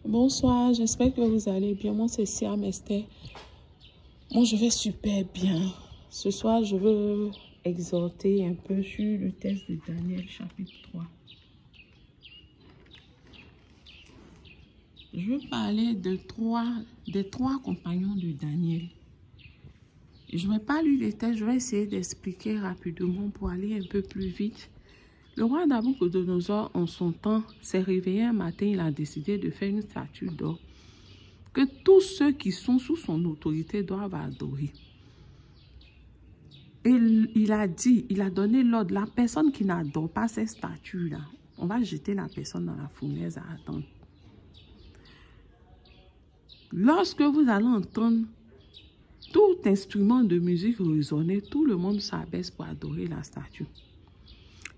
Bonsoir, j'espère que vous allez bien. Moi, c'est Siam Esther. Moi, je vais super bien. Ce soir, je veux exhorter un peu sur le texte de Daniel, chapitre 3. Je veux parler des trois compagnons de Daniel. Je ne vais pas lire les textes, je vais essayer d'expliquer rapidement pour aller un peu plus vite. Le roi Nabuchodonosor, en son temps, s'est réveillé un matin, il a décidé de faire une statue d'or que tous ceux qui sont sous son autorité doivent adorer. Et il a donné l'ordre, la personne qui n'adore pas ces statues-là, on va jeter la personne dans la fournaise à attendre. Lorsque vous allez entendre tout instrument de musique résonner, tout le monde s'abaisse pour adorer la statue.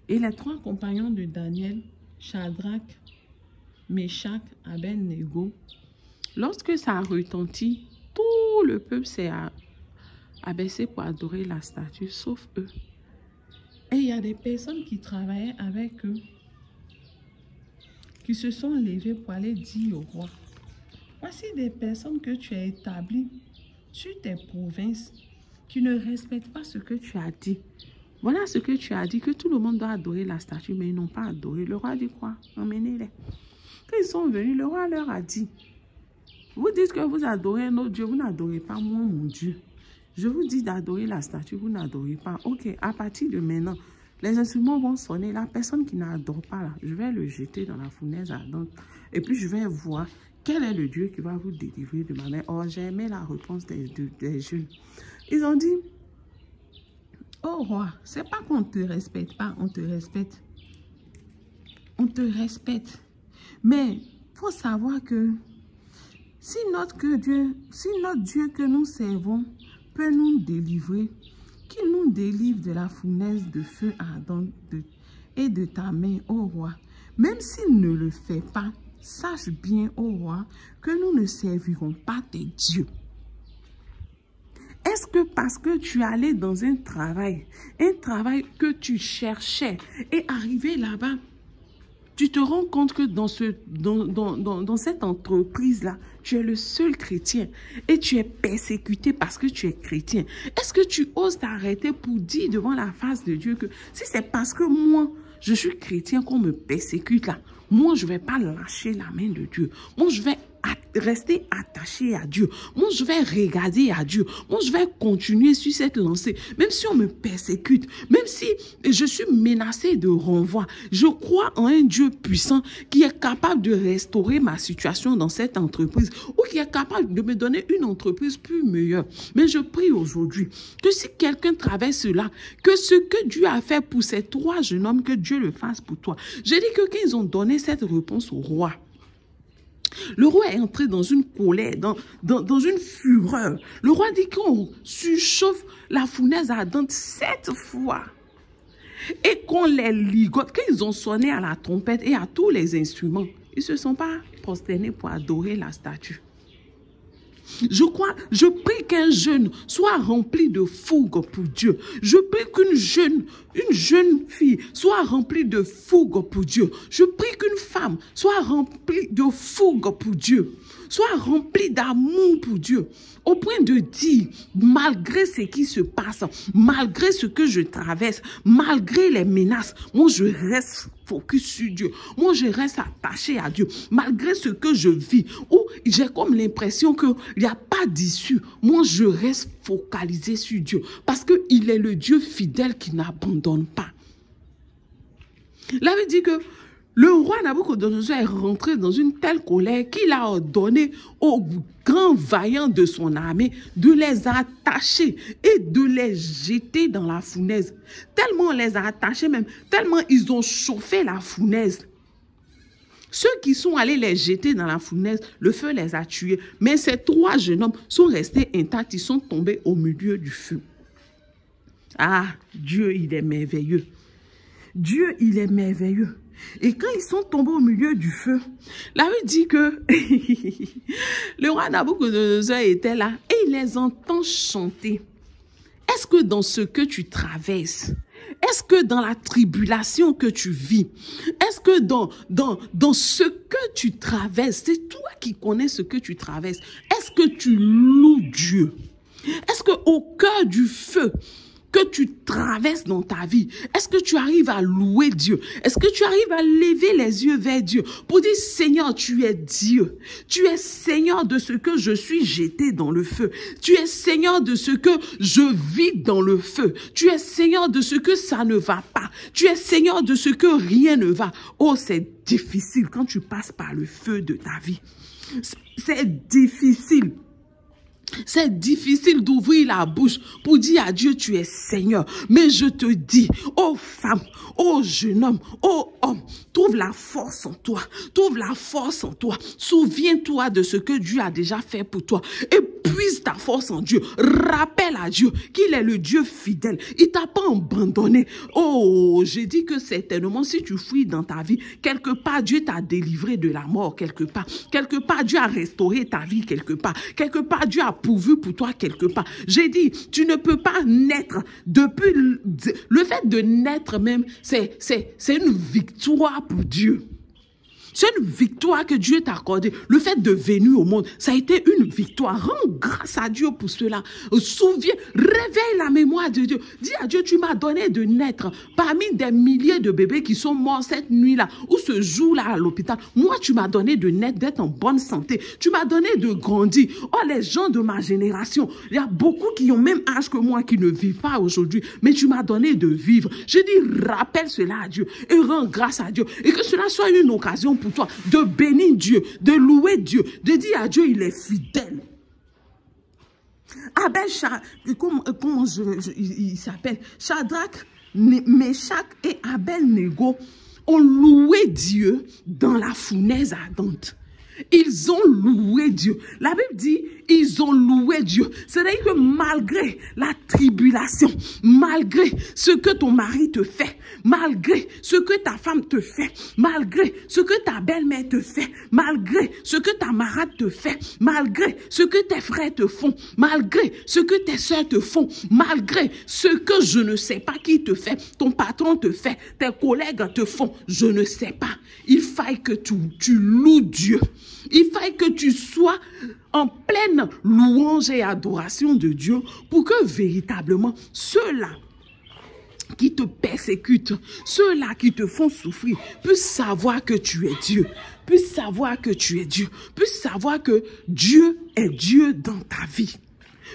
Et les trois compagnons de Daniel, Shadrach, Meshach, Abednego, lorsque ça a retenti, tout le peuple s'est abaissé pour adorer la statue, sauf eux. Et il y a des personnes qui travaillaient avec eux, qui se sont levées pour aller dire au roi, voici des personnes que tu as établies sur tes provinces, qui ne respectent pas ce que tu as dit. Voilà ce que tu as dit, que tout le monde doit adorer la statue, mais ils n'ont pas adoré. Le roi dit quoi? Emmenez-les. Quand ils sont venus, le roi leur a dit, vous dites que vous adorez un autre Dieu, vous n'adorez pas moi, mon Dieu. Je vous dis d'adorer la statue, vous n'adorez pas. Ok, à partir de maintenant, les instruments vont sonner. La personne qui n'adore pas, là, je vais le jeter dans la fournaise ardente. Et puis, je vais voir quel est le Dieu qui va vous délivrer de ma main. Oh, j'ai aimé la réponse des jeunes. Ils ont dit, oh roi, c'est pas qu'on ne te respecte pas, on te respecte. On te respecte. Mais il faut savoir que si notre Dieu que nous servons peut nous délivrer, qu'il nous délivre de la fournaise de feu ardent et de ta main, ô roi. Même s'il ne le fait pas, sache bien, ô roi, que nous ne servirons pas tes dieux. Est-ce que parce que tu es allé dans un travail que tu cherchais et arrivé là-bas, tu te rends compte que dans cette entreprise-là, tu es le seul chrétien et tu es persécuté parce que tu es chrétien. Est-ce que tu oses t'arrêter pour dire devant la face de Dieu que si c'est parce que moi, je suis chrétien qu'on me persécute là, moi, je ne vais pas lâcher la main de Dieu. Moi, je vais rester attaché à Dieu. Moi, je vais regarder à Dieu. Moi, je vais continuer sur cette lancée. Même si on me persécute, même si je suis menacée de renvoi, je crois en un Dieu puissant qui est capable de restaurer ma situation dans cette entreprise ou qui est capable de me donner une entreprise plus meilleure. Mais je prie aujourd'hui que si quelqu'un traverse cela, que ce que Dieu a fait pour ces trois jeunes hommes, que Dieu le fasse pour toi. Je dis que quand ils ont donné cette réponse au roi, le roi est entré dans une colère, dans une fureur. Le roi dit qu'on surchauffe la fournaise ardente 7 fois et qu'on les ligote. Quand ils ont sonné à la trompette et à tous les instruments, ils ne se sont pas prosternés pour adorer la statue. Je prie qu'un jeune soit rempli de fougue pour Dieu. Je prie qu'une jeune fille soit remplie de fougue pour Dieu. Je prie qu'une femme soit remplie de fougue pour Dieu. Soit remplie d'amour pour Dieu. Au point de dire, malgré ce qui se passe, malgré ce que je traverse, malgré les menaces, moi je reste focus sur Dieu. Moi je reste attaché à Dieu. Malgré ce que je vis, où j'ai comme l'impression qu'il n'y a pas d'issue, moi je reste focalisé sur Dieu. Parce qu'il est le Dieu fidèle qui n'abandonne pas. Là, il dit que le roi Nabuchodonosor est rentré dans une telle colère qu'il a ordonné aux grands vaillants de son armée de les attacher et de les jeter dans la fournaise. Tellement on les a attachés même, tellement ils ont chauffé la fournaise. Ceux qui sont allés les jeter dans la fournaise, le feu les a tués. Mais ces trois jeunes hommes sont restés intacts, ils sont tombés au milieu du feu. Ah, Dieu, il est merveilleux. Dieu, il est merveilleux. Et quand ils sont tombés au milieu du feu, là, il dit que le roi Nabuchodonosor était là et il les entend chanter. Est-ce est-ce que dans ce que tu traverses, est-ce que dans la tribulation que tu vis, est-ce que dans ce que tu traverses, c'est toi qui connais ce que tu traverses, est-ce que tu loues Dieu? Est-ce qu'au cœur du feu que tu traverses dans ta vie, est-ce que tu arrives à louer Dieu? Est-ce que tu arrives à lever les yeux vers Dieu pour dire, Seigneur, tu es Dieu. Tu es Seigneur de ce que je suis jeté dans le feu. Tu es Seigneur de ce que je vis dans le feu. Tu es Seigneur de ce que ça ne va pas. Tu es Seigneur de ce que rien ne va. Oh, c'est difficile quand tu passes par le feu de ta vie. C'est difficile. C'est difficile d'ouvrir la bouche pour dire à Dieu, tu es Seigneur. Mais je te dis, ô femme, ô jeune homme, ô homme, trouve la force en toi. Trouve la force en toi. Souviens-toi de ce que Dieu a déjà fait pour toi. Et puise ta force en Dieu. Rappelle à Dieu qu'il est le Dieu fidèle. Il t'a pas abandonné. Oh, j'ai dit que certainement, si tu fuis dans ta vie, quelque part, Dieu t'a délivré de la mort, quelque part. Quelque part, Dieu a restauré ta vie, quelque part. Quelque part, Dieu a pourvu pour toi quelque part. J'ai dit, tu ne peux pas naître depuis... Le fait de naître même, c'est une victoire pour Dieu. C'est une victoire que Dieu t'a accordée. Le fait de venir au monde, ça a été une victoire. Rends grâce à Dieu pour cela. Souviens, réveille la mémoire de Dieu. Dis à Dieu, tu m'as donné de naître parmi des milliers de bébés qui sont morts cette nuit-là ou ce jour-là à l'hôpital. Moi, tu m'as donné de naître, d'être en bonne santé. Tu m'as donné de grandir. Oh, les gens de ma génération, il y a beaucoup qui ont même âge que moi qui ne vivent pas aujourd'hui. Mais tu m'as donné de vivre. Je dis, rappelle cela à Dieu et rends grâce à Dieu. Et que cela soit une occasion pour toi de bénir Dieu, de louer Dieu, de dire à Dieu, il est fidèle. Abel, comment il s'appelle? Shadrach, Meshach et Abel-Négo ont loué Dieu dans la fournaise ardente. Ils ont loué Dieu. La Bible dit, ils ont loué Dieu. C'est-à-dire que malgré la tribulation, malgré ce que ton mari te fait, malgré ce que ta femme te fait, malgré ce que ta belle-mère te fait, malgré ce que ta marade te fait, malgré ce que tes frères te font, malgré ce que tes soeurs te font, malgré ce que je ne sais pas qui te fait, ton patron te fait, tes collègues te font, je ne sais pas. Il faille que tu loues Dieu. Il faille que tu sois en pleine louange et adoration de Dieu pour que véritablement ceux-là qui te persécutent, ceux-là qui te font souffrir, puissent savoir que tu es Dieu, puissent savoir que tu es Dieu, puissent savoir que Dieu est Dieu dans ta vie.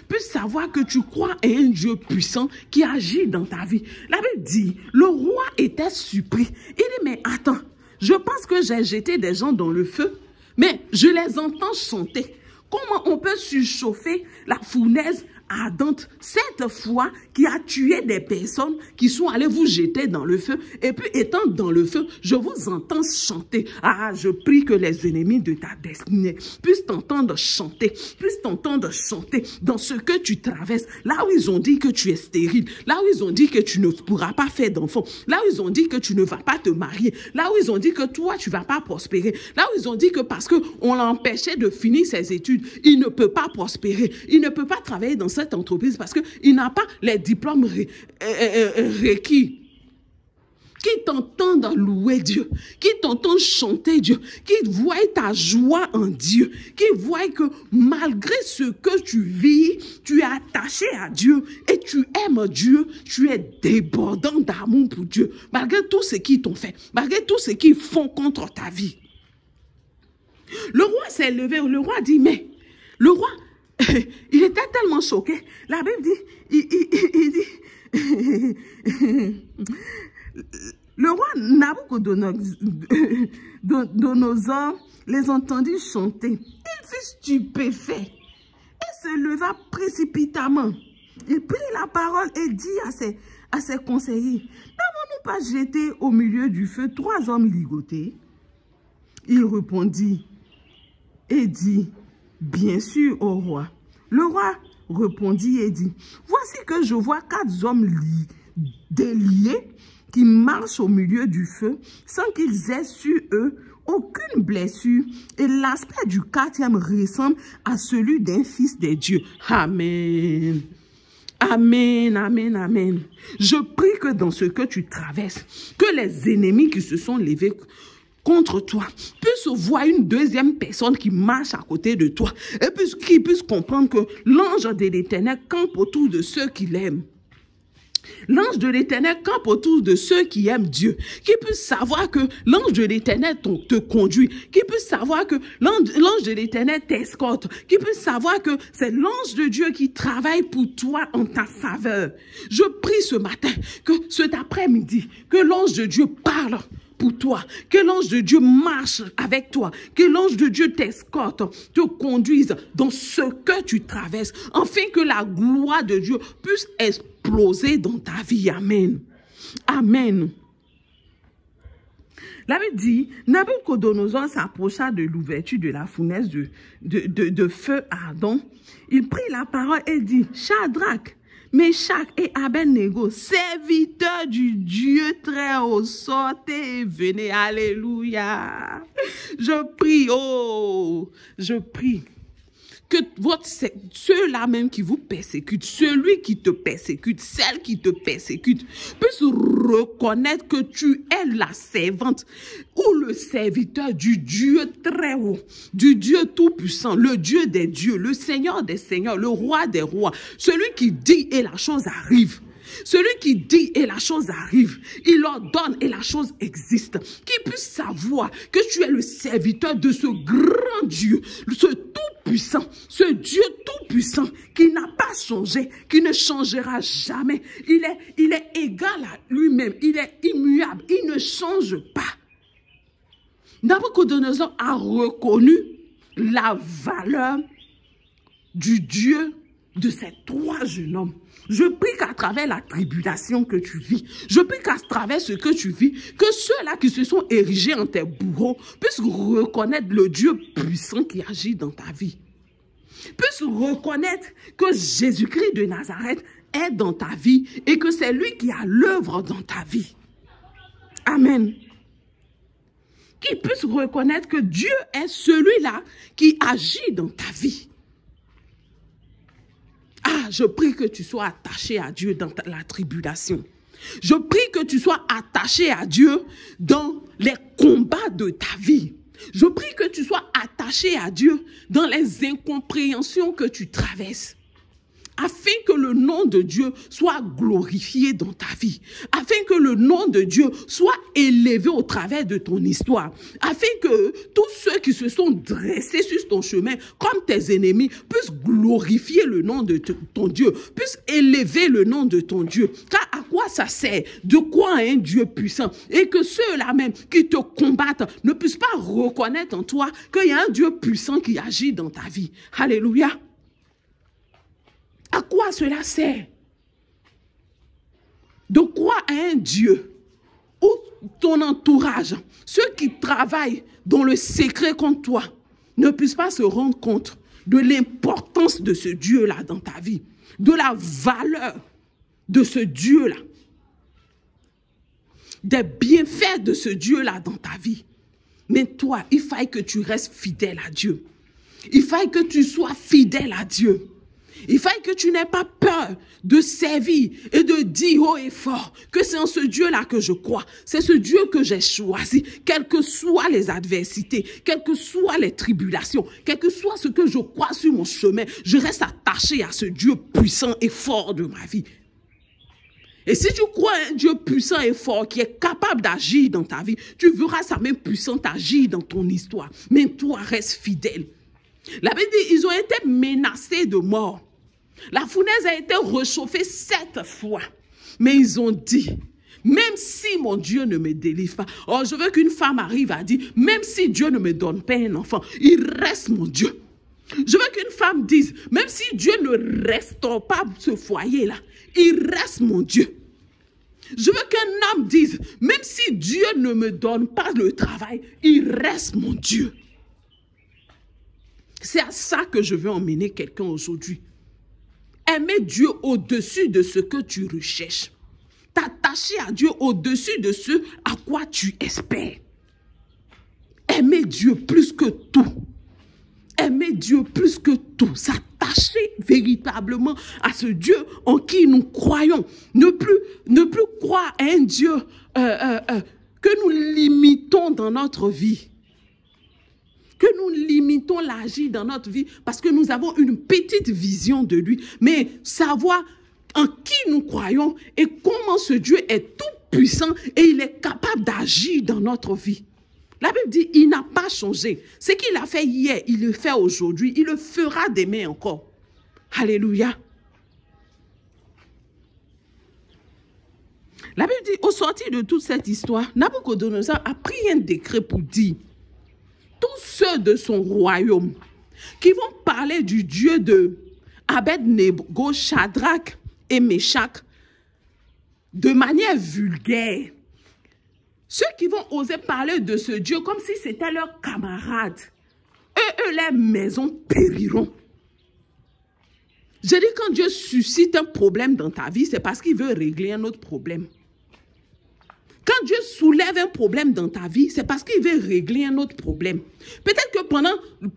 Puissent savoir que tu crois à un Dieu puissant qui agit dans ta vie. La Bible dit, le roi était surpris. Il dit, mais attends, je pense que j'ai jeté des gens dans le feu, mais je les entends chanter. Comment on peut surchauffer la fournaise ardente cette fois qui a tué des personnes qui sont allées vous jeter dans le feu? Et puis étant dans le feu, je vous entends chanter. Ah, je prie que les ennemis de ta destinée puissent t'entendre chanter, dans ce que tu traverses. Là où ils ont dit que tu es stérile, là où ils ont dit que tu ne pourras pas faire d'enfants, là où ils ont dit que tu ne vas pas te marier, là où ils ont dit que toi tu ne vas pas prospérer, là où ils ont dit que parce qu'on l'empêchait de finir ses études, il ne peut pas prospérer, il ne peut pas travailler dans cette entreprise parce qu'il n'a pas les diplômes requis. Qui t'entendent louer Dieu, qui t'entendent chanter Dieu, qui voient ta joie en Dieu, qui voient que malgré ce que tu vis, tu es attaché à Dieu et tu aimes Dieu, tu es débordant d'amour pour Dieu, malgré tout ce qu'ils t'ont fait, malgré tout ce qu'ils font contre ta vie. Le roi s'est levé, le roi dit, mais le roi, il était tellement choqué. La Bible dit, il dit, le roi Nabuchodonosor les entendit chanter. Il fut stupéfait et se leva précipitamment. Il prit la parole et dit à ses conseillers, n'avons-nous pas jeté au milieu du feu 3 hommes ligotés? Il répondit et dit, bien sûr, au roi. Le roi répondit et dit, voici que je vois 4 hommes déliés qui marchent au milieu du feu sans qu'ils aient sur eux aucune blessure et l'aspect du 4e ressemble à celui d'un fils des dieux. Amen. Amen, amen, amen. Je prie que dans ce que tu traverses, que les ennemis qui se sont levés contre toi puissent voir une deuxième personne qui marche à côté de toi et qui puisse comprendre que l'ange de l'Éternel campe autour de ceux qui l'aiment. L'ange de l'Éternel campe autour de ceux qui aiment Dieu. Qui puisse savoir que l'ange de l'Éternel te conduit. Qui puisse savoir que l'ange de l'Éternel t'escorte. Qui puisse savoir que c'est l'ange de Dieu qui travaille pour toi en ta faveur. Je prie ce matin, que cet après-midi, que l'ange de Dieu parle pour toi, que l'ange de Dieu marche avec toi, que l'ange de Dieu t'escorte, te conduise dans ce que tu traverses, afin que la gloire de Dieu puisse exploser dans ta vie. Amen. Amen. La Bible dit, Nabuchodonosor s'approcha de l'ouverture de la fournaise de feu ardent. Il prit la parole et dit, Shadrach, Meshach et Abednego, serviteurs du Dieu très haut, sortez et venez. Alléluia. Je prie, oh, je prie que ceux-là même qui vous persécutent, celui qui te persécute, celle qui te persécute, puissent reconnaître que tu es la servante ou le serviteur du Dieu très haut, du Dieu tout-puissant, le Dieu des dieux, le Seigneur des seigneurs, le roi des rois, celui qui dit et la chose arrive. Celui qui dit et la chose arrive, il ordonne et la chose existe. Qui puisse savoir que tu es le serviteur de ce grand Dieu, ce tout-puissant, ce Dieu tout-puissant qui n'a pas changé, qui ne changera jamais. Il est égal à lui-même, il est immuable, il ne change pas. Nabuchodonosor a reconnu la valeur du Dieu de ces trois jeunes hommes. Je prie qu'à travers la tribulation que tu vis, je prie qu'à travers ce que tu vis, que ceux-là qui se sont érigés en tes bourreaux puissent reconnaître le Dieu puissant qui agit dans ta vie. Puissent reconnaître que Jésus-Christ de Nazareth est dans ta vie et que c'est lui qui a l'œuvre dans ta vie. Amen. Qu'ils puissent reconnaître que Dieu est celui-là qui agit dans ta vie. Ah, je prie que tu sois attaché à Dieu dans la tribulation. Je prie que tu sois attaché à Dieu dans les combats de ta vie. Je prie que tu sois attaché à Dieu dans les incompréhensions que tu traverses. Afin que le nom de Dieu soit glorifié dans ta vie. Afin que le nom de Dieu soit élevé au travers de ton histoire. Afin que tous ceux qui se sont dressés sur ton chemin, comme tes ennemis, puissent glorifier le nom de ton Dieu. Puissent élever le nom de ton Dieu. Car à quoi ça sert de croire à un Dieu puissant? Et que ceux-là même qui te combattent ne puissent pas reconnaître en toi qu'il y a un Dieu puissant qui agit dans ta vie. Alléluia. À quoi cela sert de croire à un Dieu où ton entourage, ceux qui travaillent dans le secret contre toi, ne puissent pas se rendre compte de l'importance de ce Dieu-là dans ta vie, de la valeur de ce Dieu-là, des bienfaits de ce Dieu-là dans ta vie. Mais toi, il faille que tu restes fidèle à Dieu. Il faille que tu sois fidèle à Dieu. Il faille que tu n'aies pas peur de servir et de dire haut et fort que c'est en ce Dieu-là que je crois. C'est ce Dieu que j'ai choisi, quelles que soient les adversités, quelles que soient les tribulations, quel que soit ce que je crois sur mon chemin, je reste attaché à ce Dieu puissant et fort de ma vie. Et si tu crois à un Dieu puissant et fort qui est capable d'agir dans ta vie, tu verras sa main puissante agir dans ton histoire. Mais toi, reste fidèle. La Bible dit, ils ont été menacés de mort. La fournaise a été réchauffée 7 fois. Mais ils ont dit, même si mon Dieu ne me délivre pas, oh, je veux qu'une femme arrive à dire, même si Dieu ne me donne pas un enfant, il reste mon Dieu. Je veux qu'une femme dise, même si Dieu ne restaure pas ce foyer-là, il reste mon Dieu. Je veux qu'un homme dise, même si Dieu ne me donne pas le travail, il reste mon Dieu. C'est à ça que je veux emmener quelqu'un aujourd'hui. Aimer Dieu au-dessus de ce que tu recherches. T'attacher à Dieu au-dessus de ce à quoi tu espères. Aimer Dieu plus que tout. Aimer Dieu plus que tout, s'attacher véritablement à ce Dieu en qui nous croyons. Ne plus croire à un Dieu que nous limitons dans notre vie. Que nous limitons l'agir dans notre vie parce que nous avons une petite vision de lui. Mais savoir en qui nous croyons et comment ce Dieu est tout puissant et il est capable d'agir dans notre vie. La Bible dit, il n'a pas changé. Ce qu'il a fait hier, il le fait aujourd'hui. Il le fera demain encore. Alléluia. La Bible dit, au sortir de toute cette histoire, Nabuchodonosor a pris un décret pour dire, tous ceux de son royaume qui vont parler du Dieu de Abed-Nego, Shadrach et Meshach de manière vulgaire, ceux qui vont oser parler de ce Dieu comme si c'était leur camarade, eux, leurs maisons périront. Je dis, quand Dieu suscite un problème dans ta vie, c'est parce qu'il veut régler un autre problème. Quand Dieu soulève un problème dans ta vie, c'est parce qu'il veut régler un autre problème. Peut-être que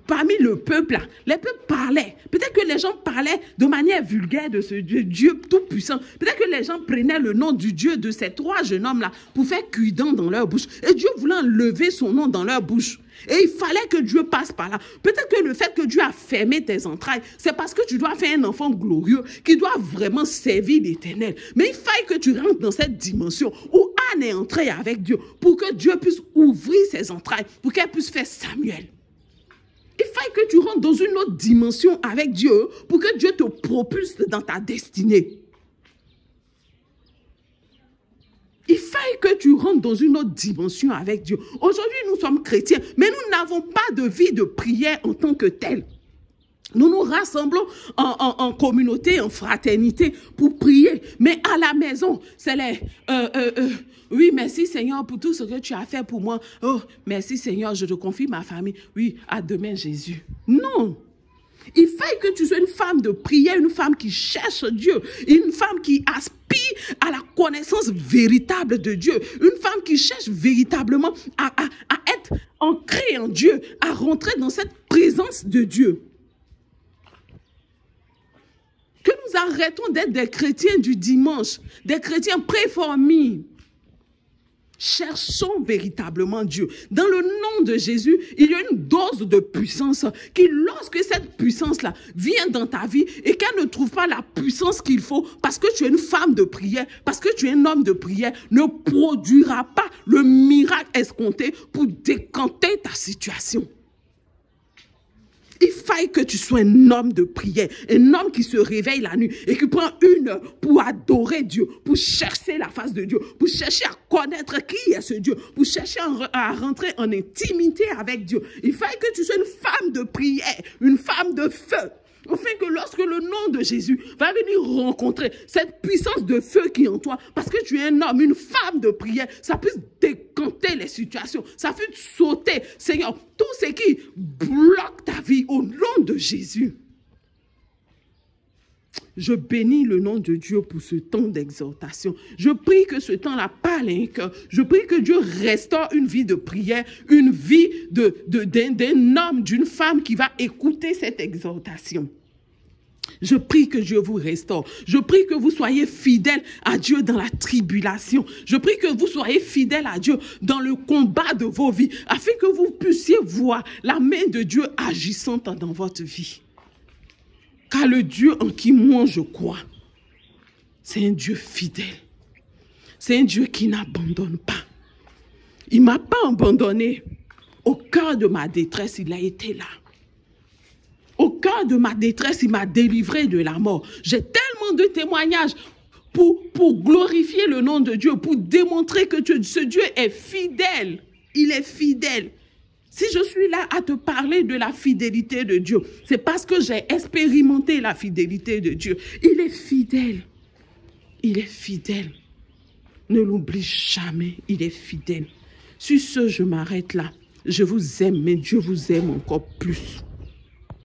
parmi le peuple, là, les peuples parlaient. Peut-être que les gens parlaient de manière vulgaire de ce Dieu tout-puissant. Peut-être que les gens prenaient le nom du Dieu de ces trois jeunes hommes-là pour faire cuidant dans leur bouche. Et Dieu voulait enlever son nom dans leur bouche. Et il fallait que Dieu passe par là. Peut-être que le fait que Dieu a fermé tes entrailles, c'est parce que tu dois faire un enfant glorieux qui doit vraiment servir l'Éternel. Mais il faille que tu rentres dans cette dimension où Anne est entrée avec Dieu pour que Dieu puisse ouvrir ses entrailles, pour qu'elle puisse faire Samuel. Il faille que tu rentres dans une autre dimension avec Dieu pour que Dieu te propulse dans ta destinée. Il faille que tu rentres dans une autre dimension avec Dieu. Aujourd'hui, nous sommes chrétiens, mais nous n'avons pas de vie de prière en tant que telle. Nous nous rassemblons en communauté, en fraternité pour prier. Mais à la maison, c'est les... oui, merci Seigneur pour tout ce que tu as fait pour moi. Oh, merci Seigneur, je te confie ma famille. Oui, à demain Jésus. Non. Il faut que tu sois une femme de prière, une femme qui cherche Dieu, une femme qui aspire à la connaissance véritable de Dieu, une femme qui cherche véritablement à être ancrée en Dieu, à rentrer dans cette présence de Dieu. Que nous arrêtons d'être des chrétiens du dimanche, des chrétiens préformés. Cherchons véritablement Dieu. Dans le nom de Jésus, il y a une dose de puissance qui, lorsque cette puissance-là vient dans ta vie et qu'elle ne trouve pas la puissance qu'il faut parce que tu es une femme de prière, parce que tu es un homme de prière, ne produira pas le miracle escompté pour décanter ta situation. Il faille que tu sois un homme de prière, un homme qui se réveille la nuit et qui prend une heure pour adorer Dieu, pour chercher la face de Dieu, pour chercher à connaître qui est ce Dieu, pour chercher à rentrer en intimité avec Dieu. Il faille que tu sois une femme de prière, une femme de feu. Afin que lorsque le nom de Jésus va venir rencontrer cette puissance de feu qui est en toi, parce que tu es un homme, une femme de prière, ça puisse décanter les situations, ça puisse sauter, Seigneur, tout ce qui bloque ta vie au nom de Jésus. Je bénis le nom de Dieu pour ce temps d'exhortation. Je prie que ce temps-là parle à un cœur. Je prie que Dieu restaure une vie de prière, une vie d'un homme, d'une femme qui va écouter cette exhortation. Je prie que Dieu vous restaure. Je prie que vous soyez fidèles à Dieu dans la tribulation. Je prie que vous soyez fidèles à Dieu dans le combat de vos vies, afin que vous puissiez voir la main de Dieu agissante dans votre vie. Car le Dieu en qui moi je crois, c'est un Dieu fidèle. C'est un Dieu qui n'abandonne pas. Il ne m'a pas abandonné. Au cœur de ma détresse, il a été là. Au cœur de ma détresse, il m'a délivré de la mort. J'ai tellement de témoignages pour glorifier le nom de Dieu, pour démontrer que ce Dieu est fidèle. Il est fidèle. Si je suis là à te parler de la fidélité de Dieu, c'est parce que j'ai expérimenté la fidélité de Dieu. Il est fidèle. Il est fidèle. Ne l'oublie jamais, il est fidèle. Sur ce, je m'arrête là. Je vous aime, mais Dieu vous aime encore plus.